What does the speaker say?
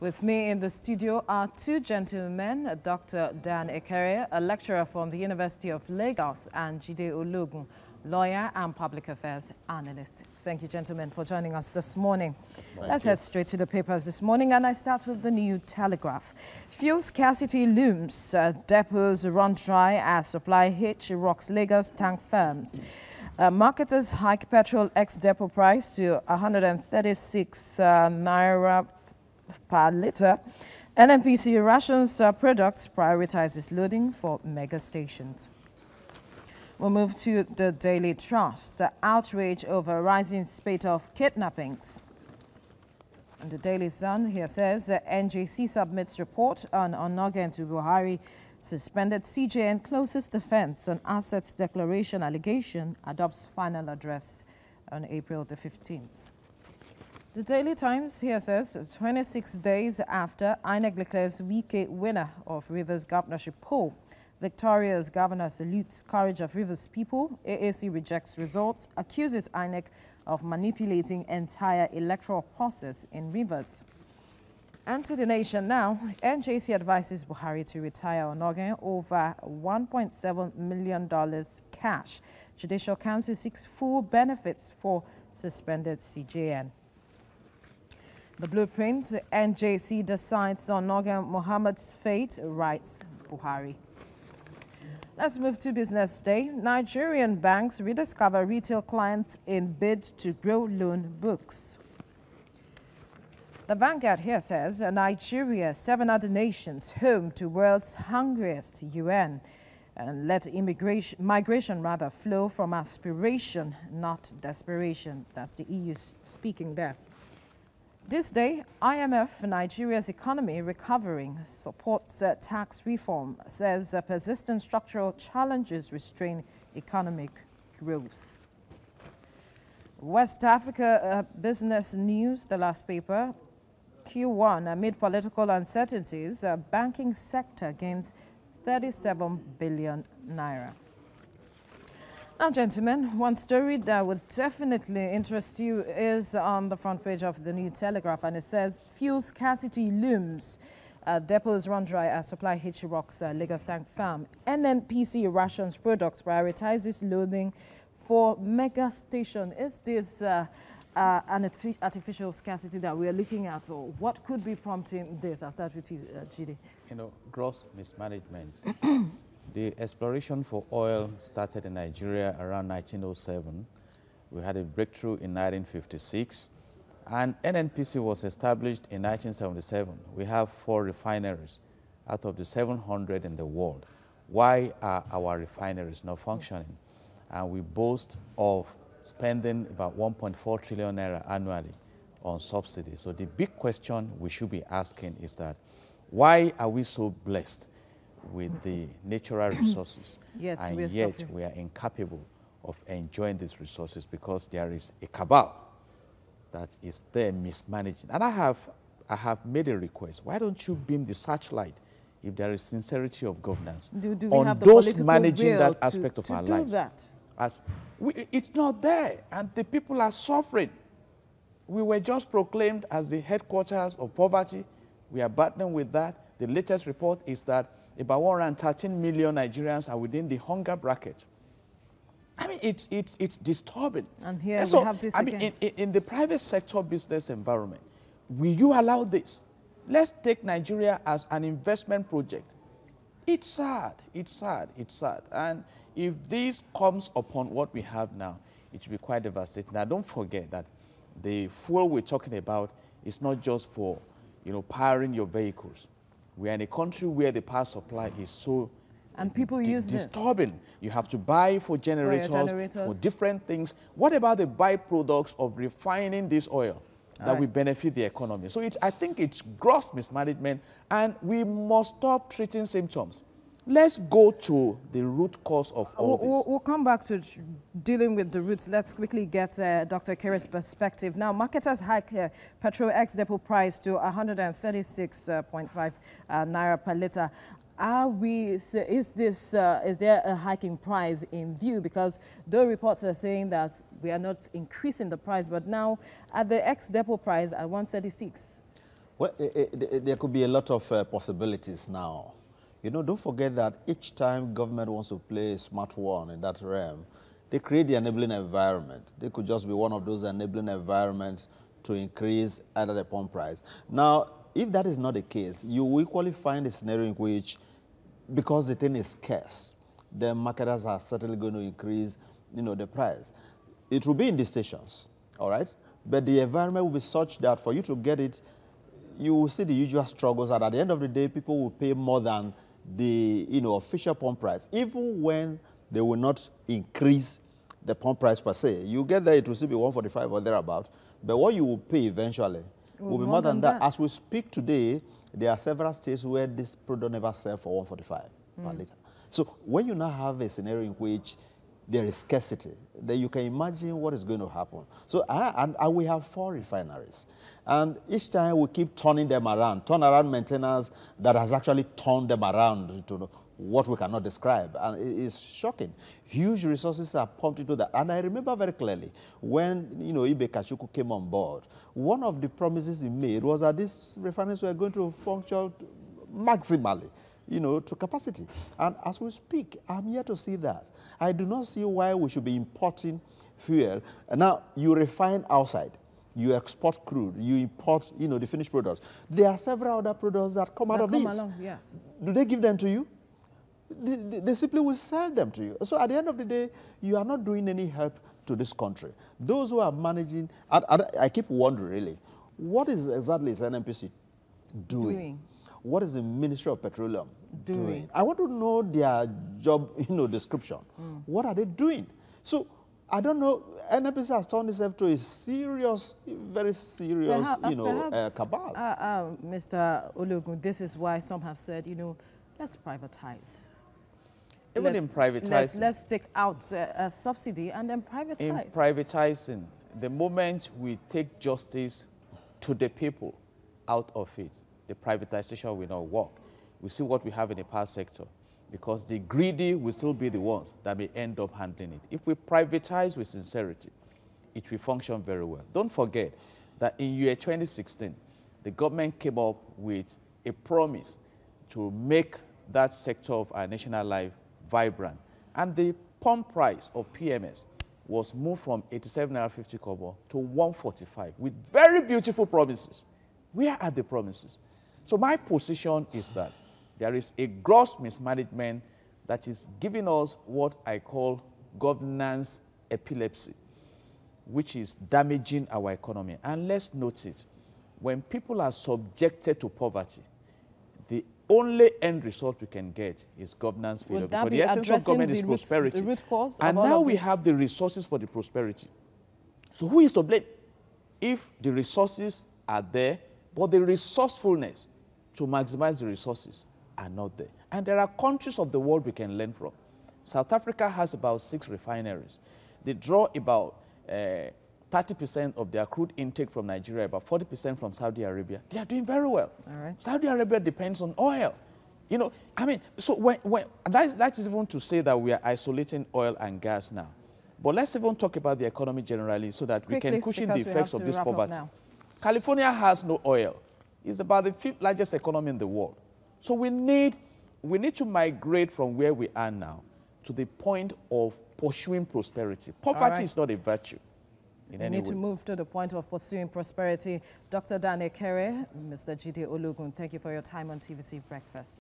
With me in the studio are two gentlemen, Dr. Dan Ekere, a lecturer from the University of Lagos, and Jide Ologun, lawyer and public affairs analyst. Thank you, gentlemen, for joining us this morning. Let's head straight to the papers this morning, and I start with the New Telegraph. Fuel scarcity looms. Depots run dry as supply hitch rocks Lagos tank firms. Marketers hike petrol ex-depot price to 136 naira per litre. NNPC rations products prioritizes loading for mega stations. We'll move to the Daily Trust. Outrage over rising spate of kidnappings. And the Daily Sun here says NJC submits report on Onogen to Buhari. Suspended CJN closes defense on assets declaration allegation, adopts final address on April the 15th. The Daily Times here says 26 days after INEC declares Wike winner of Rivers governorship poll. Victoria's governor salutes courage of Rivers people. AAC rejects results, accuses INEC of manipulating entire electoral process in Rivers. And to the nation now, NJC advises Buhari to retire Onogen over $1.7 million cash. Judicial Council seeks full benefits for suspended CJN. The blueprint, NJC decides on Onogen Mohammed's fate, writes Buhari. Let's move to Business Day. Nigerian banks rediscover retail clients in bid to grow loan books. The Vanguard here says Nigeria, 7 other nations, home to world's hungriest UN, and let migration flow from aspiration, not desperation. That's the EU speaking there. This day, IMF, Nigeria's economy recovering, supports tax reform, says persistent structural challenges restrain economic growth. West Africa Business News, the last paper, Q1, amid political uncertainties, banking sector gains 37 billion naira. Now, gentlemen, one story that would definitely interest you is on the front page of the New Telegraph, and it says, fuel scarcity looms. Depots run dry as supply hitch rocks Lagos tank farm. NNPC rations products prioritizes loading for mega station. Is this an artificial scarcity that we are looking at, or what could be prompting this? I'll start with you, Jide. You know, gross mismanagement. The exploration for oil started in Nigeria around 1907. We had a breakthrough in 1956, and NNPC was established in 1977. We have 4 refineries out of the 700 in the world. Why are our refineries not functioning? And we boast of spending about 1.4 trillion naira annually on subsidies. So the big question we should be asking is that, why are we so blessed with the natural resources, and yet we are incapable of enjoying these resources because there is a cabal that is there mismanaging? And I have made a request. Why don't you beam the searchlight, if there is sincerity of governance, on those managing that aspect of our lives? It's not there, and the people are suffering. We were just proclaimed as the headquarters of poverty. We are battling with that. The latest report is that about 113 million Nigerians are within the hunger bracket. I mean, it's disturbing. And here we have this again. I mean, in the private sector business environment, will you allow this? Let's take Nigeria as an investment project. It's sad, it's sad, it's sad. And if this comes upon what we have now, it will be quite devastating. Now, don't forget that the fuel we're talking about is not just for, powering your vehicles. We are in a country where the power supply is so disturbing. You have to buy for generators, for different things. What about the byproducts of refining this oil that will benefit the economy? So I think it's gross mismanagement, and we must stop treating symptoms. Let's go to the root cause of all this. We'll come back to dealing with the roots. Let's quickly get Dr. Kere's perspective. Now, marketers hike petrol ex-depot price to 136.5 naira per litre. Is there a hiking price in view? Because though reports are saying that we are not increasing the price, but now at the ex-depot price at 136. Well, there could be a lot of possibilities now. You know, don't forget that each time government wants to play a smart one in that realm, they create the enabling environment. They could just be one of those enabling environments to increase either the pump price. Now, if that is not the case, you will equally find a scenario in which, because the thing is scarce, the marketers are certainly going to increase, you know, the price. It will be in the stations, all right? But the environment will be such that for you to get it, you will see the usual struggles, and at the end of the day, people will pay more than the, you know, official pump price, even when they will not increase the pump price per se. You get there, it will still be 145 or thereabout, but what you will pay eventually will be more than that. As we speak today, there are several states where this product never sell for 145 per liter. So when you now have a scenario in which there is scarcity, then you can imagine what is going to happen. So we have 4 refineries. And each time we keep turning them around, turnaround maintenance that has actually turned them around to what we cannot describe. And it is shocking. Huge resources are pumped into that. And I remember very clearly when, you know, Ibe Kachuku came on board, one of the promises he made was that these refineries were going to function maximally, you know, to capacity. And as we speak, I'm here to see that. I do not see why we should be importing fuel. And now, you refine outside. You export crude. You import, you know, the finished products. There are several other products that come out of this. Yes. Do they give them to you? They simply will sell them to you. So at the end of the day, you are not doing any help to this country. Those who are managing, I keep wondering really, what is exactly is NNPC doing? What is the Ministry of Petroleum doing? I want to know their job, you know, description. What are they doing? So I don't know. NNPC has turned itself to a serious, very serious, you know, cabal. Mr. Ologun, this is why some have said, you know, let's privatize. Even in privatizing. Let's take out a subsidy and then privatize. In privatizing, the moment we take justice to the people out of it, the privatization will not work. We see what we have in the power sector, because the greedy will still be the ones that may end up handling it. If we privatize with sincerity, it will function very well. Don't forget that in year 2016, the government came up with a promise to make that sector of our national life vibrant. And the pump price of PMS was moved from 87.50 kobo to 145 with very beautiful promises. Where are the promises? So my position is that there is a gross mismanagement that is giving us what I call governance epilepsy, which is damaging our economy. And let's notice, when people are subjected to poverty, the only end result we can get is governance failure. Because the essence of government is prosperity. And now we have the resources for the prosperity. So who is to blame? If the resources are there, but the resourcefulness to maximize the resources are not there. And there are countries of the world we can learn from. South Africa has about 6 refineries. They draw about 30% of their crude intake from Nigeria, about 40% from Saudi Arabia. They are doing very well. All right. Saudi Arabia depends on oil. You know, I mean, so that is even to say that we are isolating oil and gas now. But let's even talk about the economy generally so that we can cushion the effects of this poverty. California has no oil. It's about the 5th largest economy in the world. So we need to migrate from where we are now to the point of pursuing prosperity. Poverty is not a virtue. We need to move to the point of pursuing prosperity. Dr. Dan Ekere, Mr. Jide Ologun, thank you for your time on TVC Breakfast.